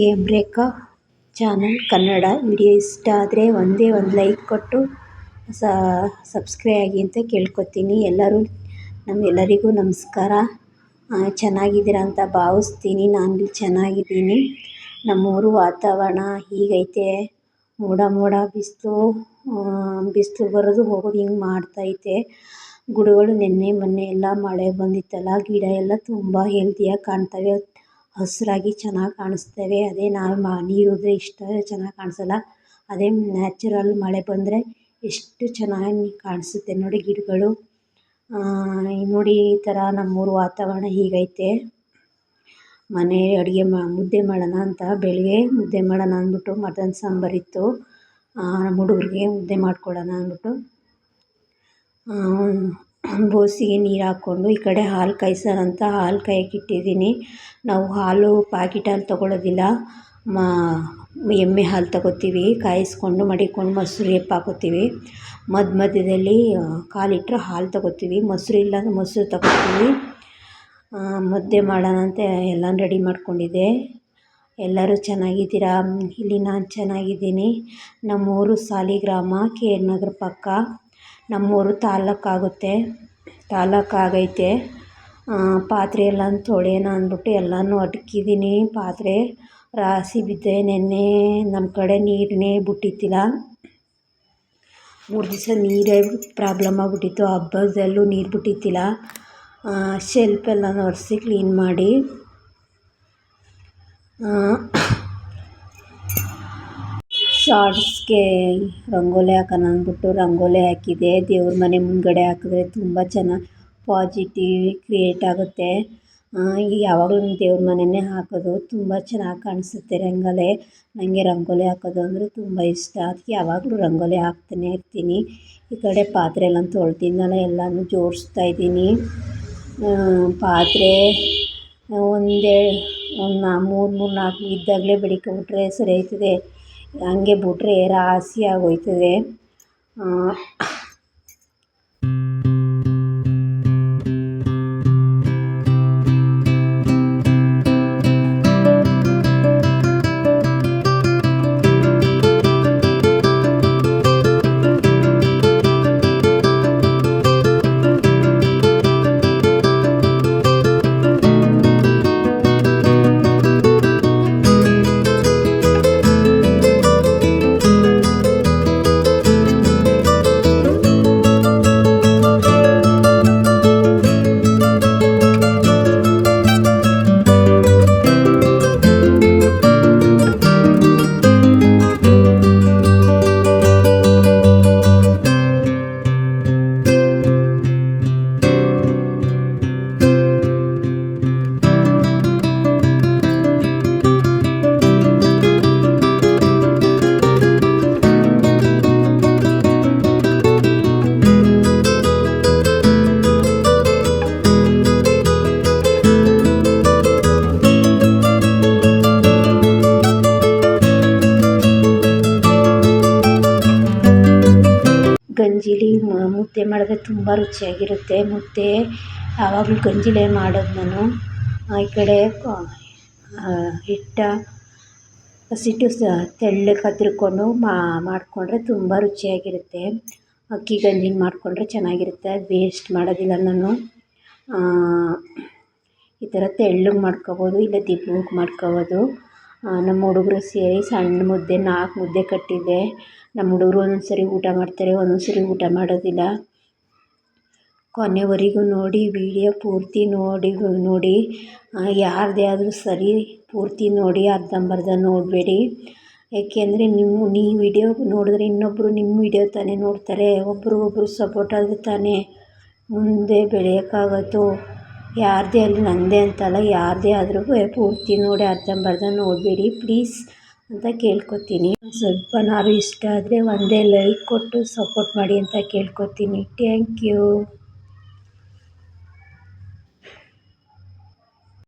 ಏಮ್ರೇಕಾ channel Kannada video ಇಷ್ಟ ಆದರೆ ಒಂದೇ ಒಂದು ಲೈಕ್ ಕೊಟ್ಟು ಸಬ್ಸ್ಕ್ರೈಬ್ ಆಗಿ ಅಂತ ಕೇಳ್ಕೊತೀನಿ. ಎಲ್ಲರಿಗೂ ನಮಸ್ಕಾರ. ಚೆನ್ನಾಗಿದ್ದೀರಾ ಅಂತ ಭಾವಿಸ್ತೀನಿ. ನಾನು ಚೆನ್ನಾಗಿದ್ದೀನಿ. ನಮ್ಮೂರು ವಾತಾವರಣ ಹೀಗೈತೆ. ಮೋಡ ಬಿಸಿಲು ಬರೋದು ಹೋಗೋದು ಹಿಂಗೆ ಮಾಡ್ತೈತೆ. ಗಿಡಗಳು ನೆನ್ನೆ ಮೊನ್ನೆ ಎಲ್ಲ ಮಳೆ ಬಂದಿತ್ತಲ್ಲ, ಗಿಡ ಎಲ್ಲ ತುಂಬ ಹೆಲ್ದಿಯಾಗಿ ಕಾಣ್ತವೆ, ಹಸಿರಾಗಿ ಚೆನ್ನಾಗಿ ಕಾಣಿಸ್ತವೆ. ಅದೇ ನೀರು ಇದ್ದರೆ ಇಷ್ಟು ಚೆನ್ನಾಗಿ ಕಾಣಿಸಲ್ಲ. ಅದೇ ನ್ಯಾಚುರಲ್ ಮಳೆ ಬಂದರೆ ಎಷ್ಟು ಚೆನ್ನಾಗಿ ಕಾಣಿಸುತ್ತೆ ನೋಡಿ ಗಿಡಗಳು. ನೋಡಿ ಈ ಥರ ನಮ್ಮೂರು ವಾತಾವರಣ ಹೀಗೈತೆ. ಮನೆ ಅಡುಗೆ ಮುದ್ದೆ ಮಾಡೋಣ ಅಂತ ಬೆಳಗ್ಗೆ ಮುದ್ದೆ ಮಾಡೋಣ ಅಂದ್ಬಿಟ್ಟು ಮಟನ್ ಸಾಂಬಾರಿತ್ತು. ನಮ್ಮ ಹುಡುಗರಿಗೆ ಮುದ್ದೆ ಮಾಡಿಕೊಡೋಣ ಅಂದ್ಬಿಟ್ಟು ಬೋಸಿಗೆ ನೀರು ಹಾಕ್ಕೊಂಡು ಈ ಕಡೆ ಹಾಲು ಕಾಯ್ಸೋಣ ಅಂತ ಹಾಲು ಕಾಯಕ್ಕೆ ಇಟ್ಟಿದ್ದೀನಿ. ನಾವು ಹಾಲು ಪ್ಯಾಕೆಟ್ ಹಾಲು ತೊಗೊಳ್ಳೋದಿಲ್ಲ, ಎಮ್ಮೆ ಹಾಲು ತೊಗೋತೀವಿ. ಕಾಯಿಸ್ಕೊಂಡು ಮಡಿಕೊಂಡು ಮೊಸರು ಹೆಪ್ಪು ಹಾಕೋತೀವಿ. ಮಧ್ಯದಲ್ಲಿ 1/4 ಲೀಟ್ರ್ ಹಾಲು ತೊಗೋತೀವಿ. ಮೊಸರು ಇಲ್ಲ ಅಂದರೆ ಮೊಸರು ತೊಗೋತೀವಿ. ಮುದ್ದೆ ಮಾಡೋಣ ಅಂತ ಎಲ್ಲ ರೆಡಿ ಮಾಡ್ಕೊಂಡಿದ್ದೆ. ಎಲ್ಲರೂ ಚೆನ್ನಾಗಿದ್ದೀರಾ? ಇಲ್ಲಿ ನಾನು ಚೆನ್ನಾಗಿದ್ದೀನಿ. ನಮ್ಮೂರು ಸಾಲಿಗ್ರಾಮ, KR ನಗರ ಪಕ್ಕ. ನಮ್ಮೂರು ತಾಲೂಕಾಗೈತೆ. ಪಾತ್ರೆ ಎಲ್ಲ ತೊಳೆಯೋಣ ಅಂದ್ಬಿಟ್ಟು ಎಲ್ಲನೂ ಅಡ್ಕಿದ್ದೀನಿ. ಪಾತ್ರೆ ರಾಶಿ ಬಿದ್ದೆ. ನೆನ್ನೆ ನಮ್ಮ ಕಡೆ ನೀರನ್ನೇ ಬಿಟ್ಟಿತ್ತಿಲ್ಲ. 3 ದಿವಸ ನೀರೇ ಪ್ರಾಬ್ಲಮ್ ಆಗಿಬಿಟ್ಟಿತ್ತು. ಹಬ್ಬದಲ್ಲೂ ನೀರು ಬಿಟ್ಟಿತ್ತಿಲ್ಲ. ಶೆಲ್ಫೆಲ್ಲ ಒರೆಸಿ ಕ್ಲೀನ್ ಮಾಡಿ ಶಾರ್ಟ್ಸ್ಗೆ ರಂಗೋಲಿ ಹಾಕೋಣ ಅಂದ್ಬಿಟ್ಟು ರಂಗೋಲಿ ಹಾಕಿದೆ. ದೇವ್ರ ಮನೆ ಮುಂದ್ಗಡೆ ಹಾಕಿದ್ರೆ ತುಂಬ ಚೆನ್ನಾಗಿ ಪಾಸಿಟಿವ್ ಕ್ರಿಯೇಟ್ ಆಗುತ್ತೆ. ಯಾವಾಗಲೂ ದೇವ್ರ ಮನೆಯೇ ಹಾಕೋದು, ತುಂಬ ಚೆನ್ನಾಗಿ ಕಾಣಿಸುತ್ತೆ ರಂಗೋಲಿ. ನನಗೆ ರಂಗೋಲಿ ಹಾಕೋದು ಅಂದರೆ ತುಂಬ ಇಷ್ಟ. ಅದಕ್ಕೆ ಯಾವಾಗಲೂ ರಂಗೋಲಿ ಹಾಕ್ತಾನೆ ಇರ್ತೀನಿ. ಈ ಕಡೆ ಪಾತ್ರೆ ಎಲ್ಲ ತೊಳ್ದಿದ್ನಲ್ಲ, ಎಲ್ಲನೂ ಜೋಡಿಸ್ತಾ ಇದ್ದೀನಿ. ಪಾತ್ರೆ ಒಂದು 3-4 ಇದ್ದಾಗಲೇ ಬೆಳಿಗ್ಬಿಟ್ರೆ ಸರಿ ಆಯ್ತದೆ. ಹಂಗೆ ಬಿಟ್ರೆ ರಾಶಿ ಆಗೋಯ್ತದೆ. ಗಂಜಿಲಿ ಮುದ್ದೆ ಮಾಡಿದ್ರೆ ತುಂಬ ರುಚಿಯಾಗಿರುತ್ತೆ. ಮುದ್ದೆ ಯಾವಾಗಲೂ ಗಂಜಿಲೇ ಮಾಡೋದು ನಾನು. ಈ ಕಡೆ ಹಸಿಟ್ಟು ತೆಳ್ಳಗೆ ಕದ್ರಿಕೊಂಡು ಮಾಡಿಕೊಂಡ್ರೆ ತುಂಬ ರುಚಿಯಾಗಿರುತ್ತೆ. ಅಕ್ಕಿ ಗಂಜಿನ ಮಾಡಿಕೊಂಡ್ರೆ ಚೆನ್ನಾಗಿರುತ್ತೆ. ಅದು ವೇಸ್ಟ್ ಮಾಡೋದಿಲ್ಲ ನಾನು. ಈ ಥರ ತೆಳ್ಳಗೆ ಮಾಡ್ಕೊಬೋದು, ಇಲ್ಲ ದಿಬ್ಬಕ್ಕೆ ಮಾಡ್ಕೊಬೋದು. ನಮ್ಮ ಹುಡುಗರು ಸೇರಿ ಸಣ್ಣ ಮುದ್ದೆ 4 ಮುದ್ದೆ ಕಟ್ಟಿದ್ದೆ. ನಮ್ಮ ಹುಡುಗರು ಒಂದೊಂದು ಸರಿ ಊಟ ಮಾಡ್ತಾರೆ, ಒಂದೊಂದು ಸರಿ ಊಟ ಮಾಡೋದಿಲ್ಲ. ಕೊನೆವರೆಗೂ ನೋಡಿ, ವಿಡಿಯೋ ಪೂರ್ತಿ ನೋಡಿ. ಯಾರದೇ ಆದರೂ ಸರಿ ಪೂರ್ತಿ ನೋಡಿ, ಅರ್ಧಂಬರ್ಧ ನೋಡಬೇಡಿ. ಏಕೆಂದರೆ ನೀವು ವಿಡಿಯೋ ನೋಡಿದ್ರೆ ಇನ್ನೊಬ್ಬರು ನಿಮ್ಮ ವಿಡಿಯೋ ತಾನೇ ನೋಡ್ತಾರೆ. ಒಬ್ರಿಗೊಬ್ರು ಸಪೋರ್ಟ್ ಆದರೆ ತಾನೇ ಮುಂದೆ ಬೆಳೆಯೋಕ್ಕಾಗೋದು. ಯಾರದೇ ಆಗಲಿ, ನನ್ನದೇ ಅಂತಲ್ಲ, ಯಾರದೇ ಆದ್ರೂ ಪೂರ್ತಿ ನೋಡಿ, ಅರ್ಧಂಬರ್ಧ ನೋಡಬೇಡಿ ಪ್ಲೀಸ್ ಅಂತ ಕೇಳ್ಕೊತೀನಿ. ಸ್ವಲ್ಪನಾದ್ರು ಇಷ್ಟ ಆದರೆ ಒಂದೇ ಲೈಕ್ ಕೊಟ್ಟು ಸಪೋರ್ಟ್ ಮಾಡಿ ಅಂತ ಕೇಳ್ಕೊತೀನಿ. Thank you.